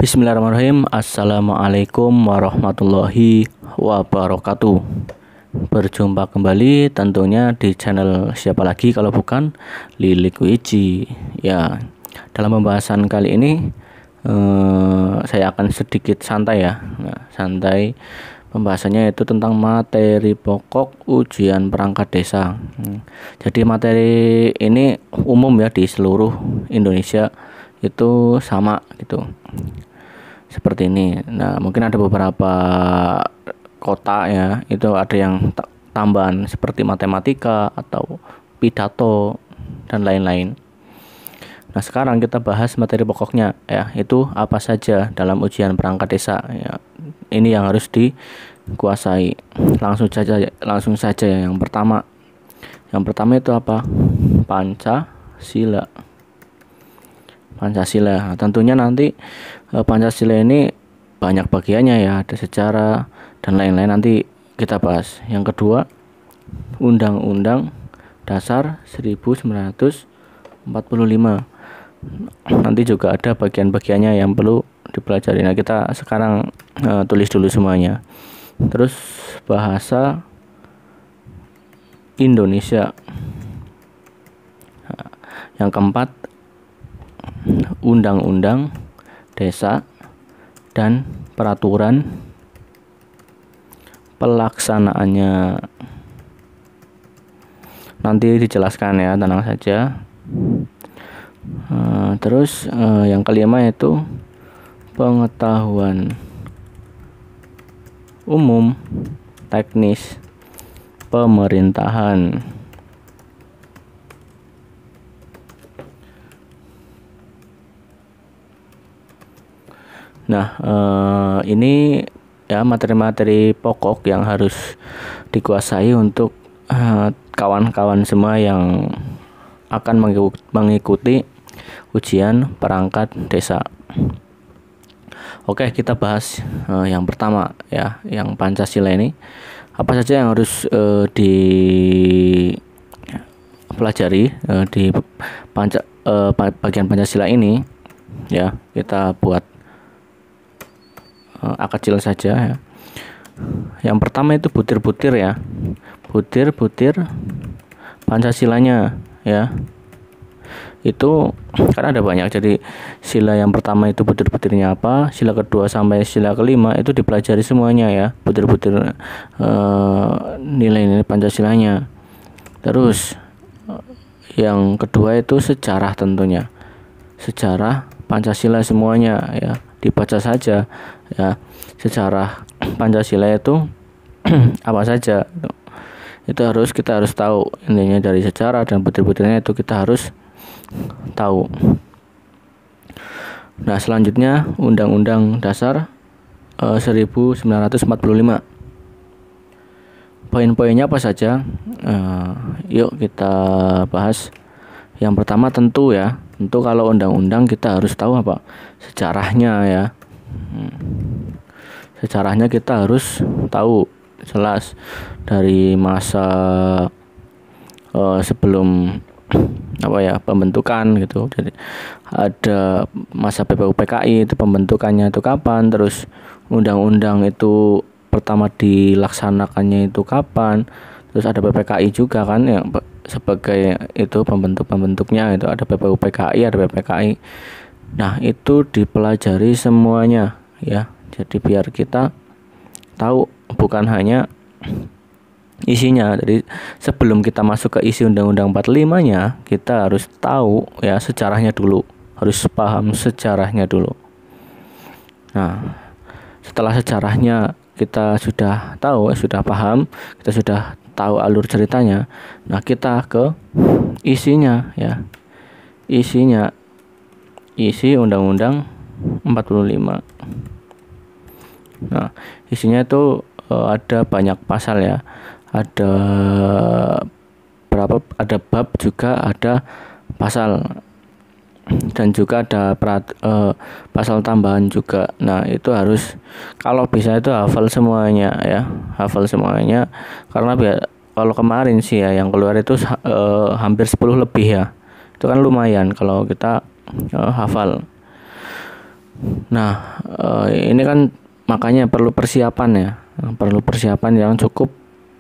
Bismillahirrahmanirrahim. Assalamualaikum warahmatullahi wabarakatuh. Berjumpa kembali tentunya di channel siapa lagi kalau bukan Lilik Wiji. Ya, dalam pembahasan kali ini saya akan sedikit santai ya. Nah, santai pembahasannya itu tentang materi pokok ujian perangkat desa. Jadi materi ini umum ya di seluruh Indonesia itu sama gitu, seperti ini. Nah, mungkin ada beberapa kota ya itu ada yang tambahan seperti matematika atau pidato dan lain-lain. Nah, sekarang kita bahas materi pokoknya ya, itu apa saja dalam ujian perangkat desa ya. Ini yang harus dikuasai. Langsung saja ya. Yang pertama itu apa? Pancasila. Nah, tentunya nanti Pancasila ini banyak bagiannya ya, ada sejarah dan lain-lain, nanti kita bahas. Yang kedua, Undang-Undang Dasar 1945. Nanti juga ada bagian-bagiannya yang perlu dipelajari. Nah, kita sekarang tulis dulu semuanya. Terus bahasa Indonesia. Nah, yang keempat, Undang-Undang Desa dan peraturan pelaksanaannya. Nanti dijelaskan ya, tenang saja. Terus yang kelima itu pengetahuan umum teknis pemerintahan. Nah, ini ya materi-materi pokok yang harus dikuasai untuk kawan-kawan semua yang akan mengikuti ujian perangkat desa. Oke, kita bahas yang pertama ya, yang Pancasila ini. Apa saja yang harus dipelajari di bagian Pancasila ini ya. Kita buat kecil saja ya. Yang pertama itu butir-butir ya, butir-butir Pancasilanya ya. Itu kan ada banyak, jadi sila yang pertama itu butir-butirnya apa, sila kedua sampai sila kelima itu dipelajari semuanya ya, butir-butir nilai-nilai Pancasilanya. Terus yang kedua itu sejarah, tentunya sejarah Pancasila semuanya ya, dibaca saja ya, sejarah Pancasila itu apa saja itu kita harus tahu intinya dari sejarah, dan butir-butirnya itu kita harus tahu. Nah, selanjutnya Undang-Undang Dasar 1945. Poin-poinnya apa saja? Yuk kita bahas. Yang pertama tentu kalau undang-undang kita harus tahu apa? Sejarahnya ya. Sejarahnya kita harus tahu jelas dari masa sebelum pembentukan gitu. Jadi ada masa PPUPKI itu pembentukannya itu kapan, terus undang-undang itu pertama dilaksanakannya itu kapan, terus ada PPKI juga kan yang sebagai itu pembentuknya itu ada PPUPKI, ada PPKI. Nah, itu dipelajari semuanya ya. Jadi biar kita tahu bukan hanya isinya. Jadi sebelum kita masuk ke isi Undang-Undang 45-nya, kita harus tahu ya sejarahnya dulu. Harus paham sejarahnya dulu. Nah, setelah sejarahnya kita sudah tahu, sudah paham, kita sudah tahu alur ceritanya. Nah, kita ke isinya ya. Isi Undang-Undang 45. Nah, isinya itu ada banyak pasal ya. Ada bab, juga ada pasal, dan juga ada pasal tambahan juga. Nah, itu harus kalau bisa itu hafal semuanya ya. Hafal semuanya, karena kalau kemarin sih ya yang keluar itu hampir 10 lebih ya. Itu kan lumayan kalau kita hafal. Nah, ini kan makanya perlu persiapan ya, perlu persiapan yang cukup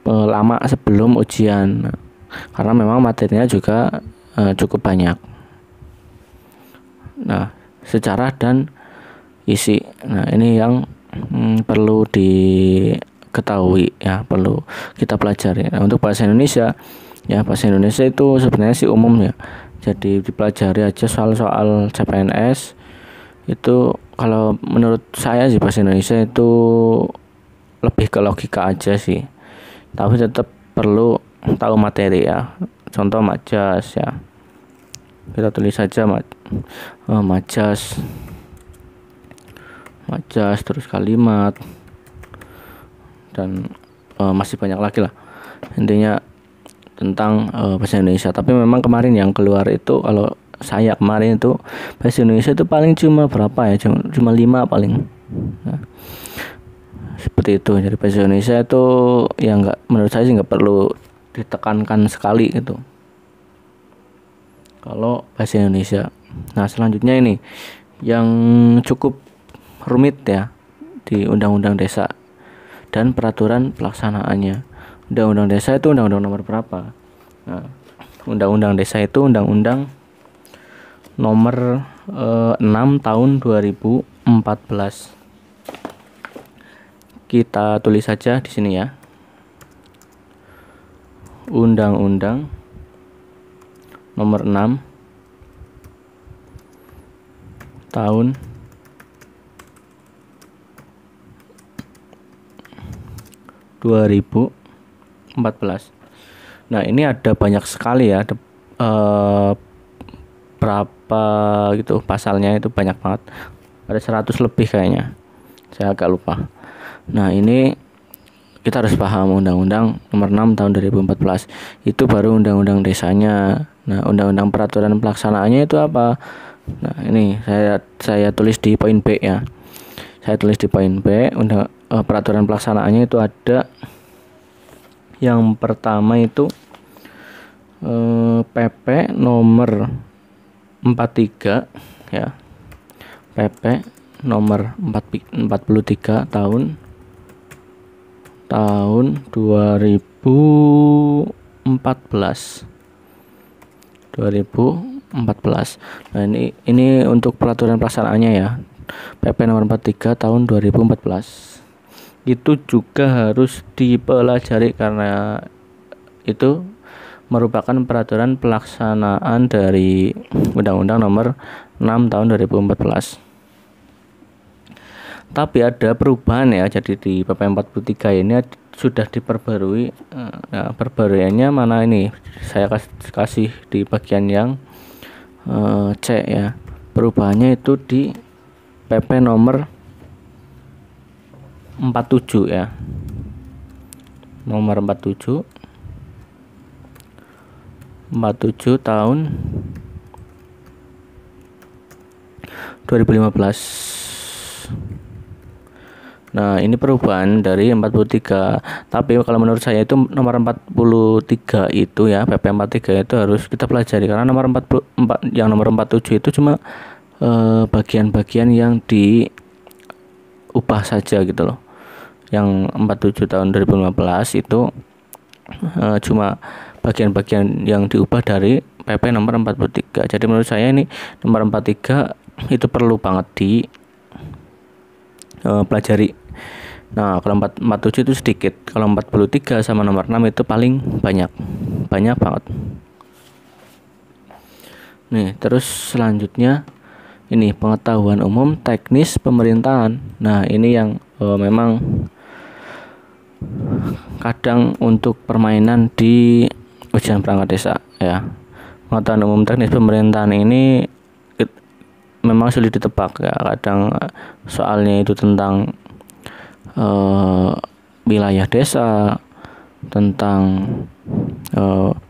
lama sebelum ujian, karena memang materinya juga cukup banyak. Nah, sejarah dan isi. Nah, ini yang perlu diketahui ya, perlu kita pelajari. Nah, untuk bahasa Indonesia ya, bahasa Indonesia itu sebenarnya sih umum ya. Jadi dipelajari aja soal-soal CPNS. Itu kalau menurut saya sih bahasa Indonesia itu lebih ke logika aja sih. Tapi tetap perlu tahu materi ya. Contoh majas ya. Kita tulis saja majas. Majas terus kalimat dan masih banyak lagi lah. Intinya tentang bahasa Indonesia. Tapi memang kemarin yang keluar itu, kalau saya kemarin itu bahasa Indonesia itu paling cuma berapa ya, cuma 5 paling. Nah, seperti itu. Jadi bahasa Indonesia itu ya enggak, menurut saya sih nggak perlu ditekankan sekali gitu kalau bahasa Indonesia. Nah, selanjutnya ini yang cukup rumit ya, di Undang-Undang Desa dan peraturan pelaksanaannya. Undang-Undang Desa itu undang-undang nomor berapa? Nah, Undang-Undang Desa itu undang-undang nomor 6 tahun 2014. Kita tulis saja di sini ya. Undang-Undang nomor 6 tahun 2014. Nah, ini ada banyak sekali ya, berapa gitu pasalnya, itu banyak banget, ada 100 lebih kayaknya, saya agak lupa. Nah, ini kita harus paham Undang-Undang nomor 6 tahun 2014 itu baru undang-undang desanya. Nah, undang-undang peraturan pelaksanaannya itu apa? Nah, ini saya tulis di poin B ya. Saya tulis di poin B, peraturan pelaksanaannya itu ada yang pertama itu PP nomor 43 ya. PP nomor 43 tahun 2014. Nah, ini untuk peraturan pelaksanaannya ya. PP nomor 43 tahun 2014. Itu juga harus dipelajari karena itu merupakan peraturan pelaksanaan dari Undang-Undang nomor 6 tahun 2014. Tapi ada perubahan ya, jadi di PP 43 ini sudah diperbarui. Nah, perbaruannya mana ini? Saya kasih di bagian yang C ya. Perubahannya itu di PP nomor 47 ya. Nomor 47 tahun 2015. Nah, ini perubahan dari 43. Tapi kalau menurut saya itu nomor 43 itu ya, PP 43 itu harus kita pelajari karena nomor 44, yang nomor 47 itu cuma bagian-bagian yang diubah saja gitu loh. Yang 47 tahun 2015 itu cuma bagian-bagian yang diubah dari PP nomor 43. Jadi menurut saya ini nomor 43 itu perlu banget di pelajari. Nah, kalau 47 itu sedikit. Kalau 43 sama nomor 6 itu paling banyak banget. Nih, terus selanjutnya ini pengetahuan umum teknis pemerintahan. Nah, ini yang memang kadang untuk permainan di ujian perangkat desa ya. Pengetahuan umum teknis pemerintahan ini memang sulit ditebak ya. Kadang soalnya itu tentang wilayah desa, tentang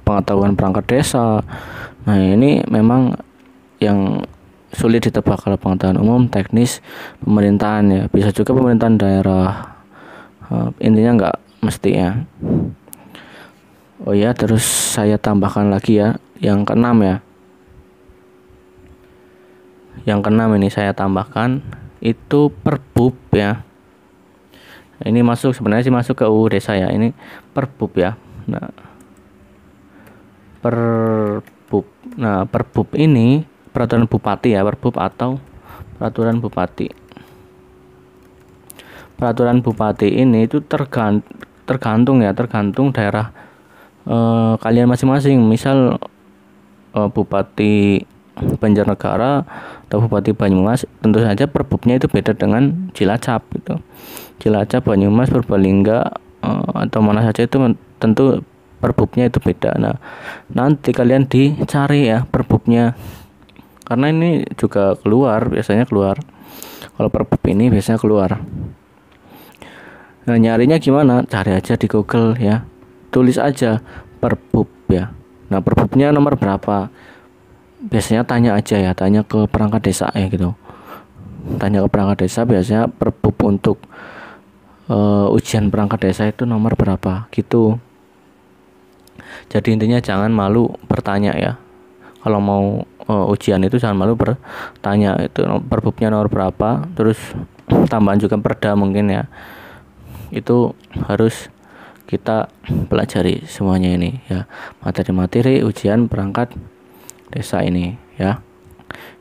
pengetahuan perangkat desa. Nah, ini memang yang sulit ditebak kalau pengetahuan umum teknis pemerintahan ya. Bisa juga pemerintahan daerah, intinya nggak mesti ya. Oh ya, terus saya tambahkan lagi ya, yang keenam ya. Yang keenam ini saya tambahkan itu Perbub ya. Ini masuk, sebenarnya sih masuk ke UU Desa ya. Ini Perbub ya. Nah, Perbub. Nah, Perbub ini peraturan bupati ya, Perbub atau peraturan bupati. Peraturan bupati ini itu tergantung daerah kalian masing-masing. Misal Bupati Banjarnegara atau Bupati Banyumas, tentu saja perbubnya itu beda dengan Cilacap gitu. Cilacap, Banyumas, Purbalingga atau mana saja itu tentu perbubnya itu beda. Nah, nanti kalian dicari ya perbubnya, karena ini juga biasanya keluar. Kalau perbub ini biasanya keluar. Nah, nyarinya gimana? Cari aja di Google ya. Tulis aja Perbub ya. Nah, perbubnya nomor berapa? Biasanya tanya aja ya, tanya ke perangkat desa ya gitu. Tanya ke perangkat desa, biasanya perbub untuk ujian perangkat desa itu nomor berapa gitu. Jadi intinya jangan malu bertanya ya. Kalau mau ujian itu jangan malu bertanya itu perbubnya nomor berapa, terus tambahan juga perda mungkin ya. Itu harus kita pelajari semuanya ini ya, materi-materi ujian perangkat desa ini ya.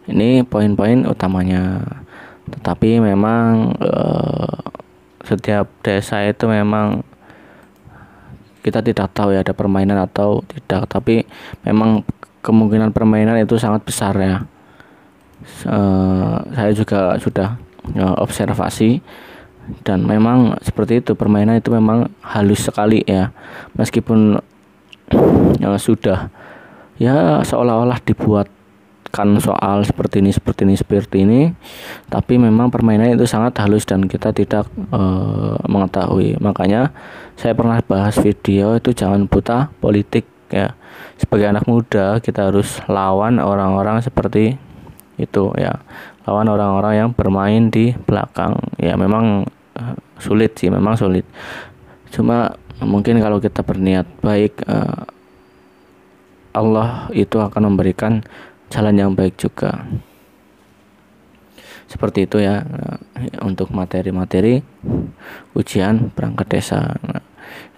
Ini poin-poin utamanya. Tetapi memang setiap desa itu memang kita tidak tahu ya ada permainan atau tidak, tapi memang kemungkinan permainan itu sangat besar ya. Saya juga sudah observasi, dan memang seperti itu, permainan itu memang halus sekali ya, meskipun sudah ya seolah-olah dibuatkan soal seperti ini, tapi memang permainan itu sangat halus dan kita tidak mengetahui. Makanya saya pernah bahas video itu jangan buta politik ya. Sebagai anak muda kita harus lawan orang-orang seperti itu ya, lawan orang-orang yang bermain di belakang ya. Memang sulit sih, memang sulit, cuma mungkin kalau kita berniat baik, Allah itu akan memberikan jalan yang baik juga. Seperti itu ya untuk materi-materi ujian perangkat desa. Nah,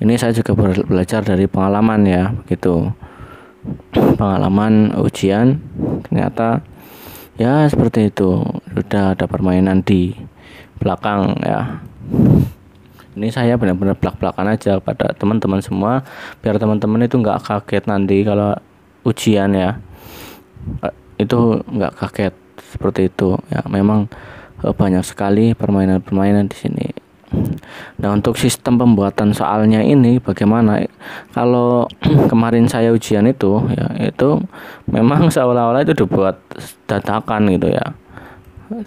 ini saya juga belajar dari pengalaman ya, begitu. Pengalaman ujian ternyata ya seperti itu, sudah ada permainan di belakang ya. Ini saya benar-benar belak-belakan aja pada teman-teman semua, biar teman-teman itu nggak kaget nanti kalau ujian ya, itu nggak kaget seperti itu ya. Memang banyak sekali permainan-permainan di sini. Nah, untuk sistem pembuatan soalnya ini bagaimana? Kalau kemarin saya ujian itu ya, itu memang seolah-olah itu dibuat dadakan gitu ya,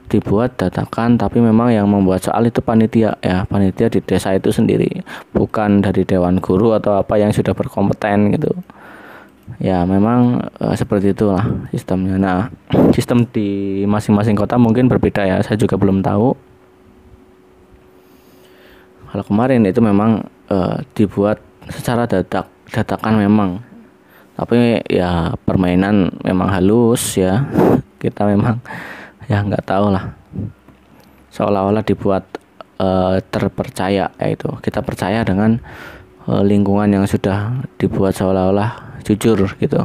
dibuat dadakan, tapi memang yang membuat soal itu panitia ya, panitia di desa itu sendiri, bukan dari dewan guru atau apa yang sudah berkompeten gitu ya. Memang seperti itulah sistemnya. Nah, sistem di masing-masing kota mungkin berbeda ya, saya juga belum tahu. Kalau kemarin itu memang dibuat secara dadakan memang, tapi ya permainan memang halus ya. Kita memang ya nggak tahu lah, seolah-olah dibuat terpercaya, yaitu kita percaya dengan lingkungan yang sudah dibuat seolah-olah jujur gitu.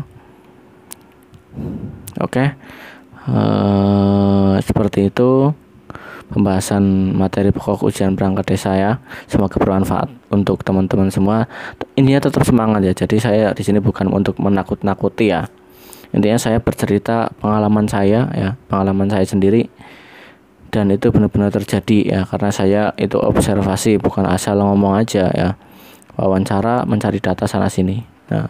Oke. Seperti itu pembahasan materi pokok ujian perangkat desa ya. Semoga bermanfaat untuk teman-teman semua. Intinya tetap semangat ya. Jadi saya di sini bukan untuk menakut-nakuti ya. Intinya saya bercerita pengalaman saya ya, pengalaman saya sendiri, dan itu benar-benar terjadi ya, karena saya itu observasi, bukan asal ngomong aja ya. Wawancara, mencari data sana sini. Nah,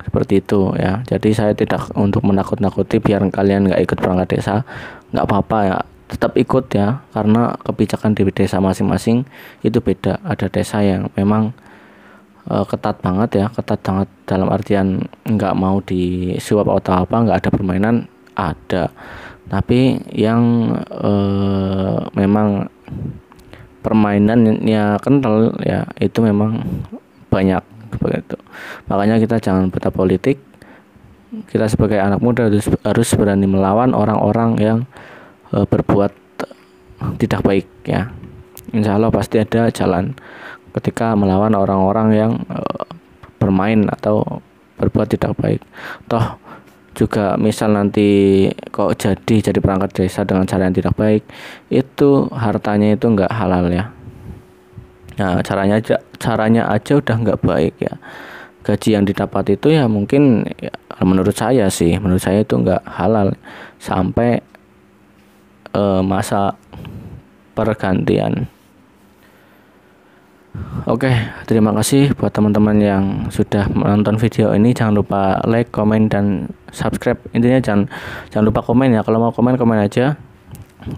seperti itu ya. Jadi saya tidak untuk menakut-nakuti biar kalian nggak ikut perangkat desa, nggak apa-apa ya, tetap ikut ya, karena kebijakan di desa masing-masing itu beda. Ada desa yang memang ketat banget ya, ketat banget dalam artian nggak mau disuap atau apa, nggak ada permainan, ada. Tapi yang memang permainannya kental ya, itu memang banyak begitu. Makanya kita jangan buta politik. Kita sebagai anak muda harus berani melawan orang-orang yang berbuat tidak baik ya. Insya Allah pasti ada jalan ketika melawan orang-orang yang bermain atau berbuat tidak baik. Toh juga misal nanti kok jadi perangkat desa dengan cara yang tidak baik, itu hartanya itu nggak halal ya. Nah, caranya aja udah nggak baik ya. Gaji yang didapat itu ya mungkin ya, menurut saya itu nggak halal sampai masa pergantian. Oke, terima kasih buat teman-teman yang sudah menonton video ini. Jangan lupa like, komen, dan subscribe. Intinya jangan lupa komen ya. Kalau mau komen aja,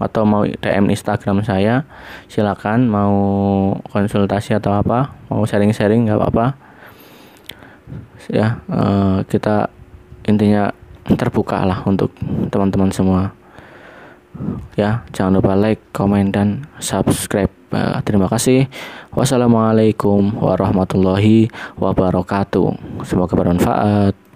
atau mau DM Instagram saya, silakan. Mau konsultasi atau apa, mau sharing-sharing nggak apa-apa ya. Kita intinya terbuka lah untuk teman-teman semua ya. Jangan lupa like, komen, dan subscribe. Terima kasih. Wassalamualaikum warahmatullahi wabarakatuh. Semoga bermanfaat.